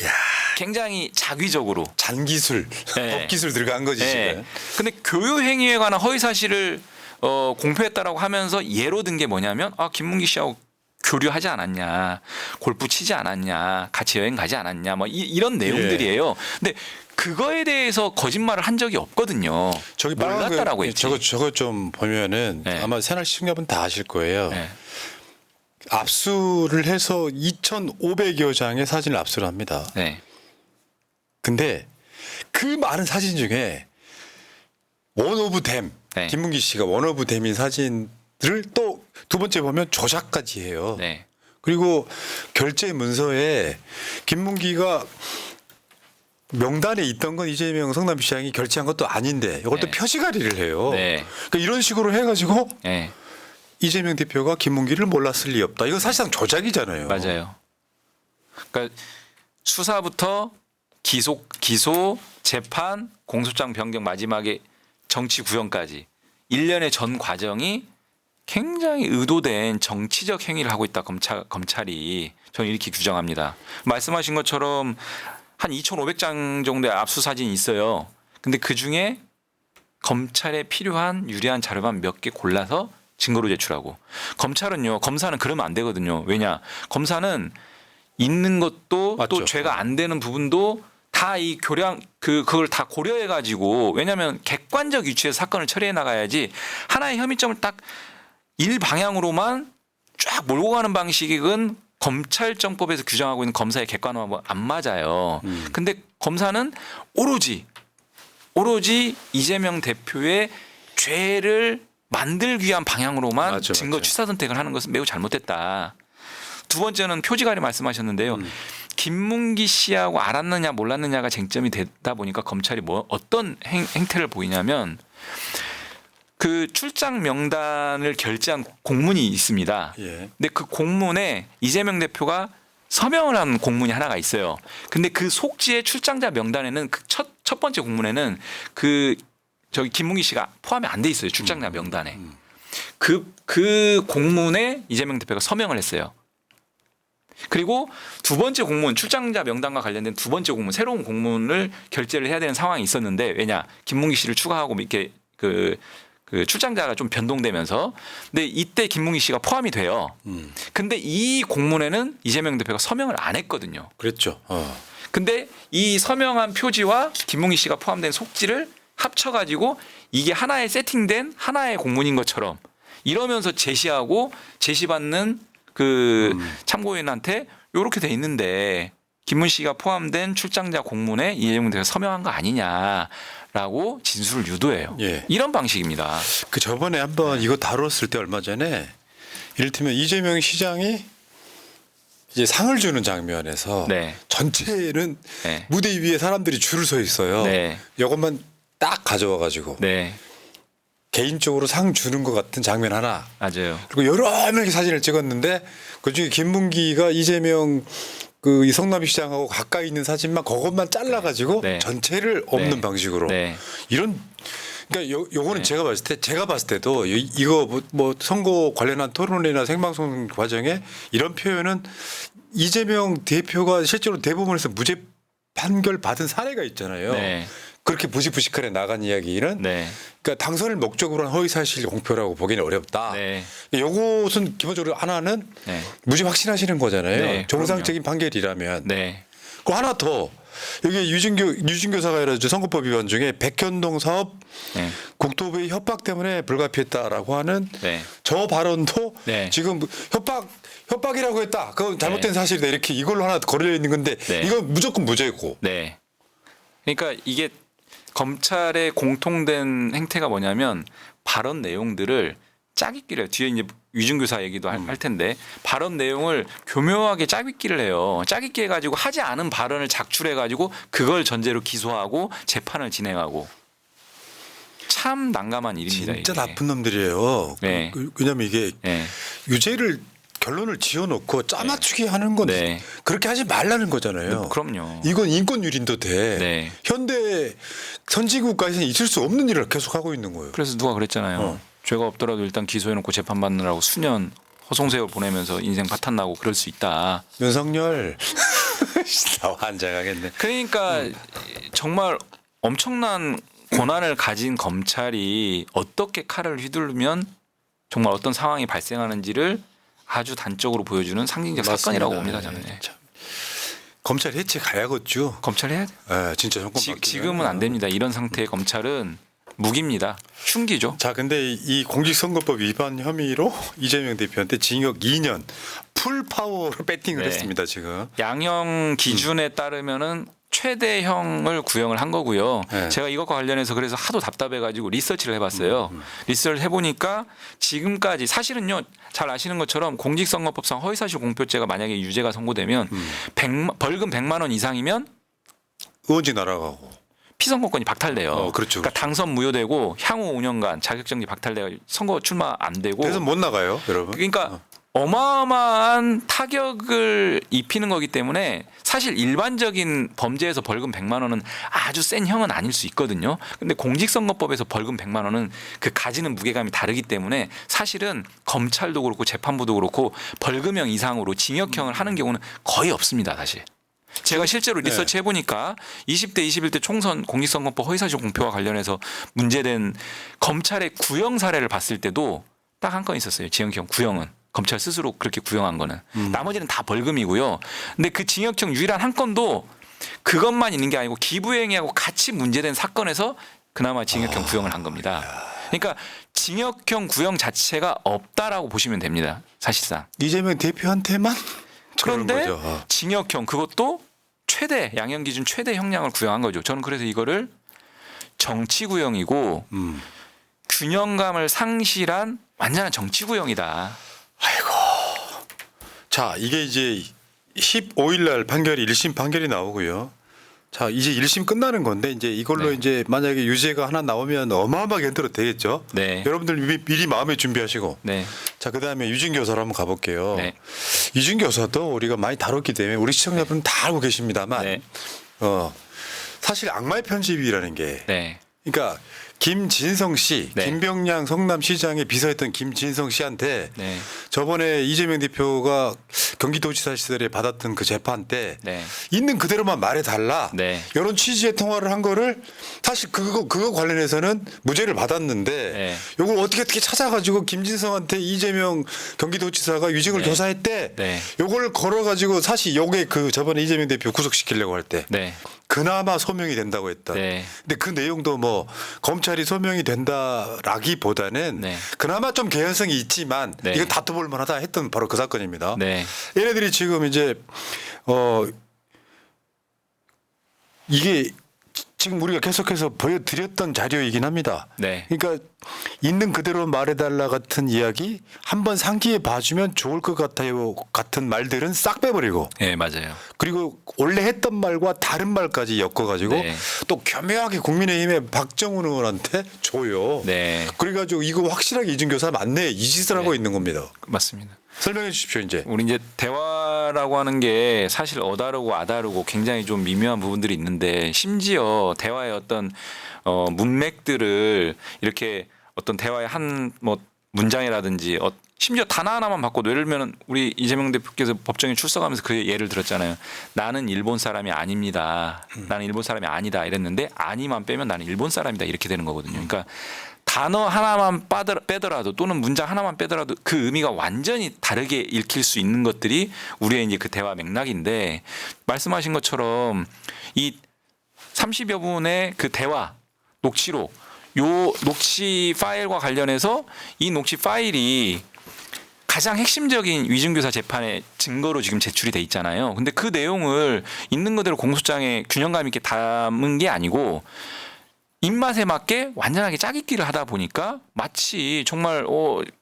야. 굉장히 자기적으로. 잔기술, 네. 법기술 들어간 거지 네. 지금. 근데 교유 행위에 관한 허위사실을 공표했다라고 하면서 예로 든 게 뭐냐면 김문기 씨하고 교류하지 않았냐, 골프 치지 않았냐, 같이 여행 가지 않았냐, 뭐 이런 내용들이에요. 근데 그거에 대해서 거짓말을 한 적이 없거든요. 저기 몰랐다라고 했지. 저거 좀 보면은 네. 아마 새날 시청자분 다 아실 거예요. 네. 압수를 해서 2,500여 장의 사진을 압수를 합니다. 네. 근데 그 많은 사진 중에 원 오브 댐, 네. 김문기 씨가 원 오브 댐인 사진들을 또 두 번째 보면 조작까지 해요. 네. 그리고 결제 문서에 김문기가 명단에 있던 건 이재명 성남시장이 결제한 것도 아닌데 이걸 또 네. 표시가리를 해요. 네. 그러니까 이런 식으로 해가지고 네. 이재명 대표가 김문기를 몰랐을 리 없다. 이건 사실상 조작이잖아요. 맞아요. 그러니까 수사부터 기소, 재판, 공소장 변경 마지막에 정치 구형까지 일련의 전 과정이 굉장히 의도된 정치적 행위를 하고 있다. 검찰이 저는 이렇게 규정합니다. 말씀하신 것처럼 한 2,500장 정도의 압수 사진이 있어요. 근데 그 중에 검찰에 필요한 유리한 자료만 몇 개 골라서 증거로 제출하고 검사는 그러면 안 되거든요. 왜냐? 검사는 있는 것도 맞죠. 또 죄가 안 되는 부분도 다 이 그걸 다 고려해 가지고 왜냐하면 객관적 위치에서 사건을 처리해 나가야지 하나의 혐의점을 딱 일방향으로만 쫙 몰고 가는 방식은 검찰정법에서 규정하고 있는 검사의 객관화하고 안 맞아요. 근데 검사는 오로지 이재명 대표의 죄를 만들기 위한 방향으로만 맞죠, 증거 맞죠. 취사 선택을 하는 것은 매우 잘못됐다. 두 번째는 표지가리 말씀하셨는데요. 김문기 씨하고 알았느냐 몰랐느냐가 쟁점이 되다 보니까 검찰이 어떤 행태를 보이냐면 그 출장 명단을 결제한 공문이 있습니다. 예. 근데 그 공문에 이재명 대표가 서명을 한 공문이 하나가 있어요. 근데 그 속지의 출장자 명단에는 그 첫 번째 공문에는 저기 김문기 씨가 포함이 안 돼 있어요. 출장자 명단에. 그 공문에 이재명 대표가 서명을 했어요. 그리고 두 번째 공문, 출장자 명단과 관련된 두 번째 공문, 새로운 공문을 결제를 해야 되는 상황이 있었는데 왜냐? 김문기 씨를 추가하고 이렇게 그 출장자가 좀 변동되면서 근데 이때 김문기 씨가 포함이 돼요. 근데 이 공문에는 이재명 대표가 서명을 안 했거든요. 그랬죠. 근데 이 서명한 표지와 김문기 씨가 포함된 속지를 합쳐가지고 이게 하나의 세팅된 하나의 공문인 것처럼 이러면서 제시받는 그 참고인한테 이렇게 돼 있는데 김문 씨가 포함된 출장자 공문에 이재명 대표가 서명한 거 아니냐라고 진술을 유도해요. 예. 이런 방식입니다. 그 저번에 한번 이거 다뤘을 때 얼마 전에 이를테면 이재명 시장이 이제 상을 주는 장면에서 네. 전체는 네. 무대 위에 사람들이 줄을 서 있어요. 네. 이것만 딱 가져와 가지고 네, 개인적으로 상 주는 것 같은 장면 하나. 맞아요. 그리고 여러 명의 사진을 찍었는데 그중에 김문기가 이재명 이 성남시장하고 가까이 있는 사진만 그것만 잘라 가지고 네. 전체를 없는 네. 방식으로 네. 이런 그러니까 요거는 네. 제가 봤을 때도 이거 뭐 선거 관련한 토론이나 생방송 과정에 이런 표현은 이재명 대표가 실제로 대법원에서 무죄 판결 받은 사례가 있잖아요. 네. 그렇게 부식부식하게 나간 이야기는 네. 그러니까 당선을 목적으로 한 허위사실 공표라고 보기는 어렵다. 네. 요것은 기본적으로 하나는 네. 무죄 확신하시는 거잖아요. 네, 정상적인 판결이라면. 네. 그 하나 더 여기 유진교사가 이러죠. 선거법 위반 중에 백현동 사업 네. 국토부의 협박 때문에 불가피했다라고 하는 네. 저 발언도 네. 지금 협박이라고 했다. 그건 잘못된 네. 사실이다. 이렇게 이걸로 하나 걸려 있는 건데 네. 이건 무조건 무죄고. 네. 그러니까 이게 검찰의 공통된 행태가 뭐냐면 발언 내용들을 짜깁기를 해요. 뒤에 이제 유진교사 얘기도 할 텐데 발언 내용을 교묘하게 짜깁기를 해요. 짜깁기 해가지고 하지 않은 발언을 작출해가지고 그걸 전제로 기소하고 재판을 진행하고 참 난감한 일입니다. 진짜 이게. 나쁜 놈들이에요. 네. 왜냐하면 이게 네. 유죄를 결론을 지어놓고 짜맞추기 하는 건 네. 그렇게 하지 말라는 거잖아요. 그럼요. 이건 인권 유린도 돼. 네. 현대 선진국가에서는 있을 수 없는 일을 계속 하고 있는 거예요. 그래서 누가 그랬잖아요. 죄가 없더라도 일단 기소해놓고 재판받느라고 수년 허송세월 보내면서 인생 파탄 나고 그럴 수 있다. 윤석열 나 환장하겠네. 그러니까 정말 엄청난 권한을 가진 검찰이 어떻게 칼을 휘두르면 정말 어떤 상황이 발생하는지를 아주 단적으로 보여주는 상징적 사건이라고 봅니다. 저는. 네, 참. 검찰 해체 가야겠죠. 검찰 해야 돼. 네, 진짜 정권 바뀌면. 지금은 안 됩니다. 이런 상태의 검찰은 무기입니다. 흉기죠. 자, 근데 이 공직선거법 위반 혐의로 이재명 대표한테 징역 2년 풀 파워로 배팅을 네. 했습니다. 지금. 양형 기준에 따르면은 최대형을 구형을 한 거고요. 네. 제가 이것과 관련해서 그래서 하도 답답해가지고 리서치를 해봤어요. 리서치를 해보니까 지금까지 사실은요, 잘 아시는 것처럼 공직선거법상 허위사실 공표죄가 만약에 유죄가 선고되면 벌금 100만 원 이상이면 의원직 날아가고. 피선거권이 박탈돼요. 그렇죠. 그러니까 당선 무효되고 향후 5년간 자격정지 박탈돼가 선거 출마 안 되고. 그래서 못 나가요, 여러분. 그러니까 어마어마한 타격을 입히는 거기 때문에 사실 일반적인 범죄에서 벌금 100만 원은 아주 센 형은 아닐 수 있거든요. 근데 공직선거법에서 벌금 100만 원은 그 가지는 무게감이 다르기 때문에 사실은 검찰도 그렇고 재판부도 그렇고 벌금형 이상으로 징역형을 하는 경우는 거의 없습니다, 사실. 제가 실제로 리서치 해보니까 20대, 21대 총선 공직선거법 허위사실 공표와 관련해서 문제된 검찰의 구형 사례를 봤을 때도 딱 한 건 있었어요. 징역형 구형은. 검찰 스스로 그렇게 구형한 거는. 나머지는 다 벌금이고요. 근데 그 징역형 유일한 한 건도 그것만 있는 게 아니고 기부행위하고 같이 문제된 사건에서 그나마 징역형 구형을 한 겁니다. 그러니까 징역형 구형 자체가 없다라고 보시면 됩니다. 사실상. 이재명 대표한테만 그런데 저러는 거죠. 징역형 그것도 최대 양형 기준 최대 형량을 구형한 거죠. 저는 그래서 이거를 정치 구형이고 균형감을 상실한 완전한 정치 구형이다. 아이고. 자, 이게 이제 15일 날 판결이 1심 판결이 나오고요. 자, 이제 1심 끝나는 건데 이제 이걸로 네. 이제 만약에 유죄가 하나 나오면 어마어마하게 흔들어 되겠죠. 네. 여러분들 미리 마음에 준비하시고. 네. 자, 그다음에 유진 교사로 한번 가볼게요. 네. 유진 교사도 우리가 많이 다뤘기 때문에 우리 시청자분은 다 알고 계십니다만, 네. 사실 악마의 편집이라는 게, 네. 그러니까 김진성 씨, 네. 김병량 성남시장에 비서했던 김진성 씨한테 네. 저번에 이재명 대표가 경기도지사 시절에 받았던 그 재판 때 네. 있는 그대로만 말해달라. 네. 이런 취지의 통화를 한 거를 사실 그거 관련해서는 무죄를 받았는데 네. 이걸 어떻게 찾아가지고 김진성한테 이재명 경기도지사가 유증을 네. 조사했대. 네. 이걸 걸어가지고 사실 요게 그 저번에 이재명 대표 구속시키려고 할 때 네. 그나마 소명이 된다고 했다. 네. 근데 그 내용도 뭐 검찰이 소명이 된다라기보다는 네. 그나마 좀 개연성이 있지만 네. 이거 다퉈볼 만하다 했던 바로 그 사건입니다. 네. 얘네들이 지금 이제 이게 지금 우리가 계속해서 보여드렸던 자료이긴 합니다. 네. 그러니까 있는 그대로 말해달라 같은 이야기 한번 상기해 봐주면 좋을 것 같아요 같은 말들은 싹 빼버리고 네, 맞아요. 그리고 원래 했던 말과 다른 말까지 엮어가지고 네. 또 교묘하게 국민의힘의 박정훈 의원한테 줘요. 네. 그래가지고 이거 확실하게 이준교사 맞네 이 짓을 하고 있는 겁니다. 맞습니다. 설명해 주십시오 이제. 우리 이제 대화라고 하는 게 사실 어다르고 아다르고 굉장히 좀 미묘한 부분들이 있는데 심지어 대화의 어떤 문맥들을 이렇게 어떤 대화의 한 뭐 문장이라든지 심지어 단어 하나만 바꿔도 예를 들면 우리 이재명 대표께서 법정에 출석하면서 그 예를 들었잖아요. 나는 일본 사람이 아닙니다. 나는 일본 사람이 아니다 이랬는데 아니만 빼면 나는 일본 사람이다 이렇게 되는 거거든요. 그러니까 단어 하나만 빼더라도 또는 문장 하나만 빼더라도 그 의미가 완전히 다르게 읽힐 수 있는 것들이 우리의 이제 그 대화 맥락인데 말씀하신 것처럼 이 30여 분의 그 대화 녹취록 요 녹취 파일과 관련해서 이 녹취 파일이 가장 핵심적인 위증교사 재판의 증거로 지금 제출이 돼 있잖아요. 근데 그 내용을 있는 그대로 공소장에 균형감 있게 담은 게 아니고 입맛에 맞게 완전하게 짜깁기를 하다 보니까 마치 정말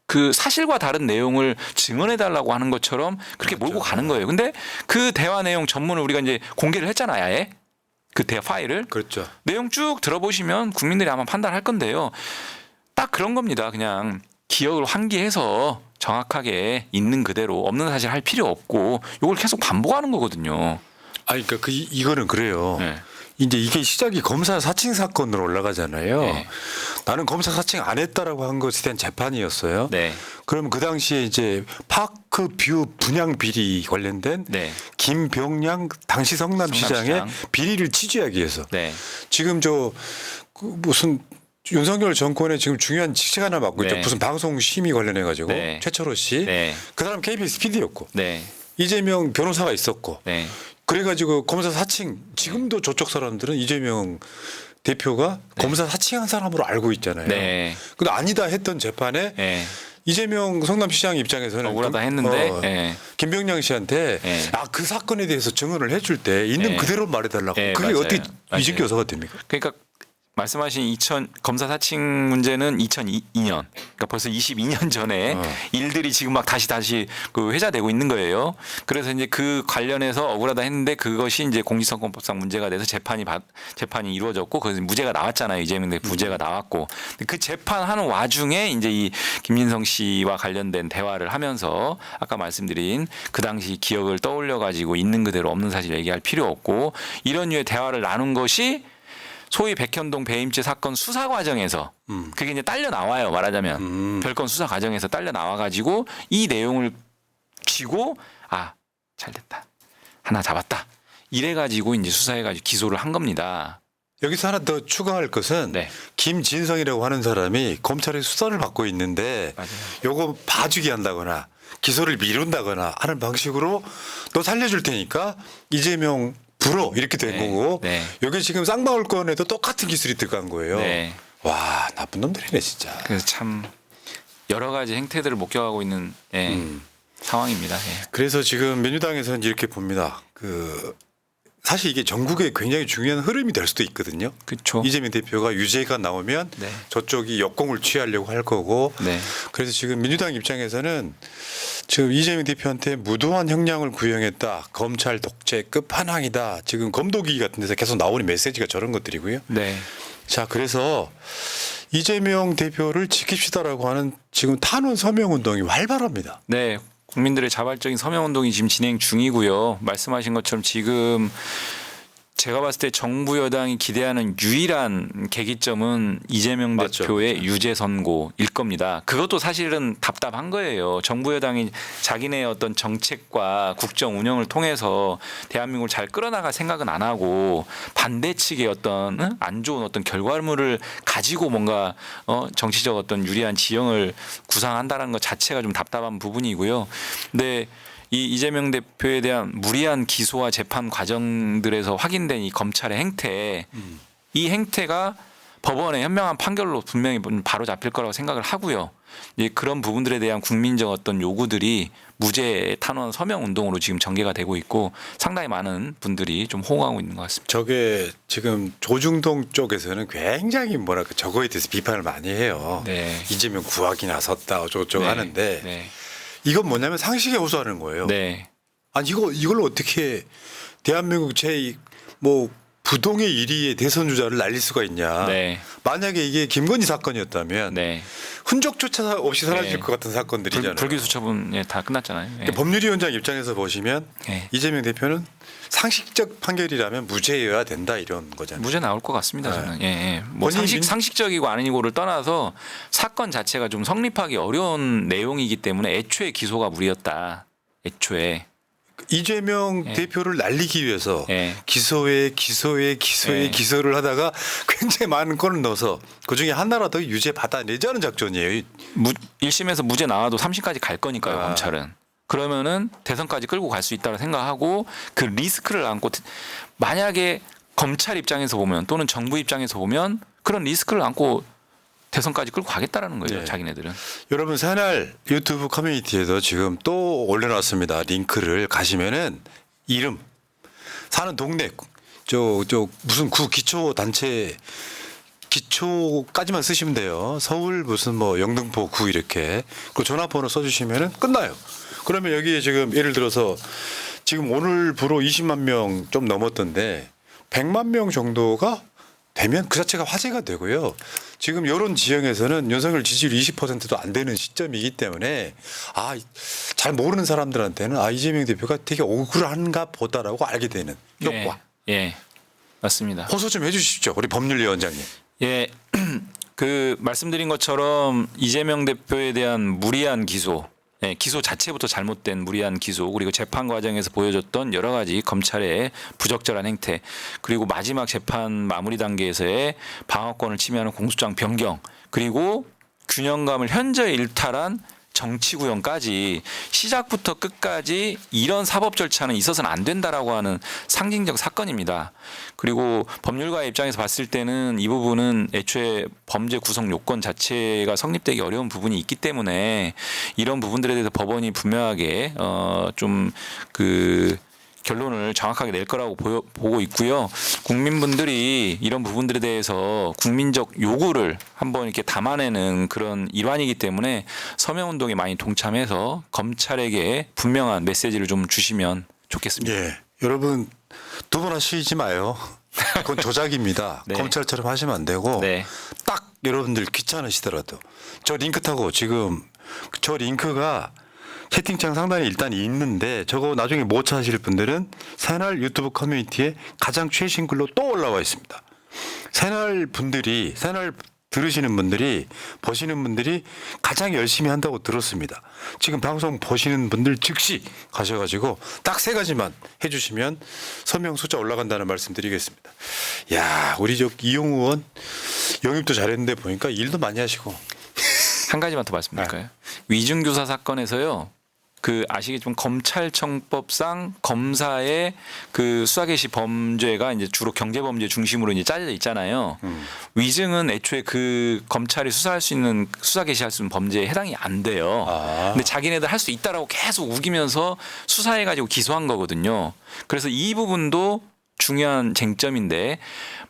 그 사실과 다른 내용을 증언해 달라고 하는 것처럼 그렇게 몰고 가는 거예요. 근데 그 대화 내용 전문을 우리가 이제 공개를 했잖아요. 아예 그 대화 파일을. 그렇죠. 내용 쭉 들어보시면 국민들이 아마 판단할 건데요. 딱 그런 겁니다. 그냥 기억을 환기해서 정확하게 있는 그대로 없는 사실 할 필요 없고 이걸 계속 반복하는 거거든요. 아니 그러니까 이거는 그래요. 네. 이제 이게 시작이 검사 사칭 사건으로 올라가잖아요. 네. 나는 검사 사칭 안 했다라고 한 것에 대한 재판이었어요. 네. 그러면 그 당시에 이제 파크 뷰 분양 비리 관련된 네. 김병량 당시 성남시장의 성남시장. 비리를 취재하기 위해서 네. 지금 그 무슨 윤석열 정권의 지금 중요한 직책 하나 맡고 있죠. 네. 무슨 방송 심의 관련해 가지고 네. 최철호 씨. 네. 그 사람 KBS PD였고 네. 이재명 변호사가 있었고 네. 그래가지고 검사 사칭 지금도 저쪽 사람들은 이재명 대표가 검사 사칭한 사람으로 알고 있잖아요. 네. 근데 아니다 했던 재판에 네. 이재명 성남시장 입장에서는 억울하다 했는데 네. 김병량 씨한테 네. 그 사건에 대해서 증언을 해줄 때 있는 네. 그대로 말해달라고. 네, 그게 맞아요. 어떻게 맞아요. 위증교사가 됩니까? 그러니까 말씀하신 검사 사칭 문제는 2002년, 그러니까 벌써 22년 전에 일들이 지금 막 다시 그 회자되고 있는 거예요. 그래서 이제 그 관련해서 억울하다 했는데 그것이 이제 공직선거법상 문제가 돼서 재판이 이루어졌고 그래서 무죄가 나왔잖아요. 이재명 대표 무죄가 나왔고 그 재판하는 와중에 이제 이 김진성 씨와 관련된 대화를 하면서 아까 말씀드린 그 당시 기억을 떠올려 가지고 있는 그대로 없는 사실 얘기할 필요 없고 이런 류의 대화를 나눈 것이 소위 백현동 배임죄 사건 수사 과정에서 그게 이제 딸려 나와요. 말하자면 별건 수사 과정에서 딸려 나와 가지고 이 내용을 쥐고 잘 됐다. 하나 잡았다. 이래 가지고 이제 수사해 가지고 기소를 한 겁니다. 여기서 하나 더 추가할 것은 네. 김진성이라고 하는 사람이 검찰의 수사를 받고 있는데 맞아요. 요거 봐주기 한다거나 기소를 미룬다거나 하는 방식으로 너 살려줄 테니까 이재명 불어 이렇게 된 네. 거고 네. 여기 지금 쌍방울 건에도 똑같은 기술이 들어간 거예요. 네. 와 나쁜 놈들이네 진짜. 그래서 참 여러 가지 행태들을 목격하고 있는 상황입니다. 예. 그래서 지금 민주당에서는 이렇게 봅니다. 사실 이게 전국에 굉장히 중요한 흐름이 될 수도 있거든요. 그렇죠. 이재명 대표가 유죄가 나오면 네. 저쪽이 역공을 취하려고 할 거고 네. 그래서 지금 민주당 입장에서는 지금 이재명 대표한테 무도한 형량을 구형했다. 검찰 독재 끝판왕이다. 지금 검도기 같은 데서 계속 나오는 메시지가 저런 것들이고요. 네. 자 그래서 이재명 대표를 지킵시다라고 하는 지금 탄원 서명 운동이 활발합니다. 네. 국민들의 자발적인 서명 운동이 지금 진행 중이고요. 말씀하신 것처럼 지금 제가 봤을 때 정부 여당이 기대하는 유일한 계기점은 이재명 맞죠. 대표의 유죄 선고일 겁니다. 그것도 사실은 답답한 거예요. 정부 여당이 자기네 어떤 정책과 국정 운영을 통해서 대한민국을 잘 끌어나갈 생각은 안 하고 반대 측의 어떤 안 좋은 어떤 결과물을 가지고 뭔가 정치적 어떤 유리한 지형을 구상한다는 것 자체가 좀 답답한 부분이고요. 근데 이 이재명 대표에 대한 무리한 기소와 재판 과정들에서 확인된 이 검찰의 행태, 이 행태가 법원의 현명한 판결로 분명히 바로 잡힐 거라고 생각을 하고요. 이제 그런 부분들에 대한 국민적 어떤 요구들이 무죄 탄원 서명 운동으로 지금 전개가 되고 있고 상당히 많은 분들이 좀 호응하고 있는 것 같습니다. 저게 지금 조중동 쪽에서는 굉장히 저거에 대해서 비판을 많이 해요. 네. 이재명 구하기 나섰다 어쩌고저쩌고 네. 하는데 네. 이건 뭐냐면 상식에 호소하는 거예요. 네. 아니 이걸 어떻게 대한민국 부동의 1위의 대선 주자를 날릴 수가 있냐. 네. 만약에 이게 김건희 사건이었다면 네. 흔적조차 없이 사라질 네. 것 같은 사건들이잖아요. 불기소 처분 다 끝났잖아요. 예. 법률위원장 입장에서 보시면 네. 이재명 대표는 상식적 판결이라면 무죄여야 된다 이런 거잖아요. 무죄 나올 것 같습니다. 네. 저는. 예. 뭐 본인이 상식적이고 아니고를 떠나서 사건 자체가 좀 성립하기 어려운 내용이기 때문에 애초에 기소가 무리였다. 애초에. 이재명 예. 대표를 날리기 위해서 예. 기소에 예. 기소를 하다가 굉장히 많은 건을 넣어서 그중에 하나라도 유죄 받아내자는 작전이에요. 1심에서 무죄 나와도 3심까지 갈 거니까요. 아. 검찰은. 그러면은 대선까지 끌고 갈 수 있다고 생각하고 그 리스크를 안고 만약에 검찰 입장에서 보면 또는 정부 입장에서 보면 그런 리스크를 안고 대선까지 끌고 가겠다라는 거예요. 네. 자기네들은. 여러분 새날 유튜브 커뮤니티에도 지금 또 올려놨습니다. 링크를 가시면은 이름 사는 동네 저 무슨 구 기초 단체 기초까지만 쓰시면 돼요. 서울 무슨 뭐 영등포 구 이렇게 그 전화번호 써주시면은 끝나요. 그러면 여기에 지금 예를 들어서 지금 오늘부로 20만 명 좀 넘었던데 100만 명 정도가 되면 그 자체가 화제가 되고요. 지금 이런 지형에서는 윤석열 지지율 20%도 안 되는 시점이기 때문에 잘 모르는 사람들한테는 이재명 대표가 되게 억울한가 보다라고 알게 되는 효과. 예. 맞습니다. 호소 좀 해주십시오. 우리 법률위원장님. 예. 그 말씀드린 것처럼 이재명 대표에 대한 무리한 기소, 기소 자체부터 잘못된 무리한 기소, 그리고 재판 과정에서 보여줬던 여러 가지 검찰의 부적절한 행태, 그리고 마지막 재판 마무리 단계에서의 방어권을 침해하는 공소장 변경, 그리고 균형감을 현저히 일탈한 정치 구형까지 시작부터 끝까지 이런 사법 절차는 있어서는 안 된다라고 하는 상징적 사건입니다. 그리고 법률가의 입장에서 봤을 때는 이 부분은 애초에 범죄 구성 요건 자체가 성립되기 어려운 부분이 있기 때문에 이런 부분들에 대해서 법원이 분명하게 좀 그 결론을 정확하게 낼 거라고 보고 있고요. 국민분들이 이런 부분들에 대해서 국민적 요구를 한번 이렇게 담아내는 그런 일환이기 때문에 서명운동에 많이 동참해서 검찰에게 분명한 메시지를 좀 주시면 좋겠습니다. 예. 여러분 두 번 하시지 마요. 그건 조작입니다. 네. 검찰처럼 하시면 안 되고 네. 딱 여러분들 귀찮으시더라도 저 링크 타고 지금 저 링크가 채팅창 상단에 일단 있는데 저거 나중에 못 찾으실 분들은 새날 유튜브 커뮤니티에 가장 최신 글로 또 올라와 있습니다. 새날 들으시는 분들이 보시는 분들이 가장 열심히 한다고 들었습니다. 지금 방송 보시는 분들 즉시 가셔가지고 딱 3가지만 해주시면 서명 숫자 올라간다는 말씀드리겠습니다. 야 우리 저 이용우 의원 영입도 잘했는데 보니까 일도 많이 하시고. 한 가지만 더 말씀드릴까요? 위중교사 사건에서요. 그 아시겠지만 검찰청법상 검사의 그 수사 개시 범죄가 이제 주로 경제 범죄 중심으로 이제 짜져 있잖아요. 위증은 애초에 그 검찰이 수사할 수 있는 수사 개시할 수 있는 범죄에 해당이 안 돼요. 근데 자기네들 할 수 있다라고 계속 우기면서 수사해 가지고 기소한 거거든요. 그래서 이 부분도 중요한 쟁점인데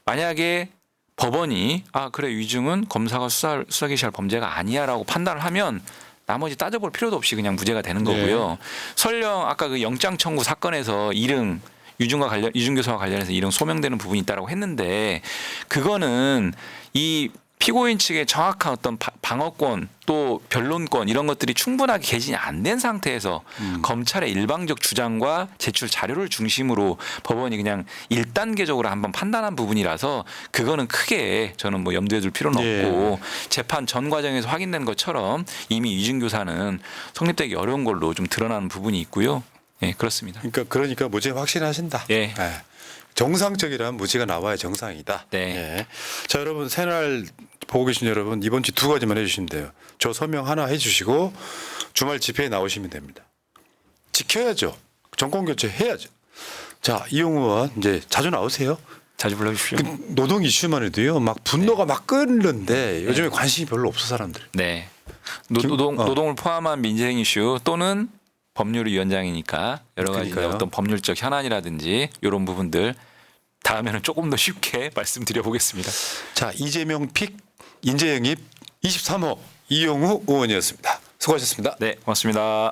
만약에 법원이 그래 위증은 검사가 수사 개시할 범죄가 아니야라고 판단을 하면 나머지 따져볼 필요도 없이 그냥 무죄가 되는 거고요. 설령 아까 그 영장 청구 사건에서 유증교사와 관련해서 이름 소명되는 부분이 있다라고 했는데 그거는 이 피고인 측의 정확한 어떤 방어권 또 변론권 이런 것들이 충분하게 개진이 안 된 상태에서 검찰의 일방적 주장과 제출 자료를 중심으로 법원이 그냥 1단계적으로 한번 판단한 부분이라서 그거는 크게 저는 뭐 염두에 둘 필요는 없고 재판 전 과정에서 확인된 것처럼 이미 위증교사는 성립되기 어려운 걸로 좀 드러나는 부분이 있고요. 네, 그렇습니다. 그러니까 무죄 확신하신다. 예. 정상적이라면 무죄가 나와야 정상이다. 네. 예. 자 여러분 새날 보고 계신 여러분 이번 주 2가지만 해주시면 돼요. 저 서명 하나 해주시고 주말 집회에 나오시면 됩니다. 지켜야죠. 정권 교체 해야죠. 자 이용우 의원 이제 자주 나오세요. 자주 불러주십시오. 노동 이슈만 해도요 막 분노가 막 끓는데 요즘에 관심이 별로 없어 사람들. 네. 노동을 포함한 민생 이슈 또는 법률위원장이니까 여러 가지 그러니까요. 어떤 법률적 현안이라든지 이런 부분들 다음에는 조금 더 쉽게 말씀드려 보겠습니다. 자 이재명 픽 인재 영입 23호 이용우 의원이었습니다. 수고하셨습니다. 네, 고맙습니다.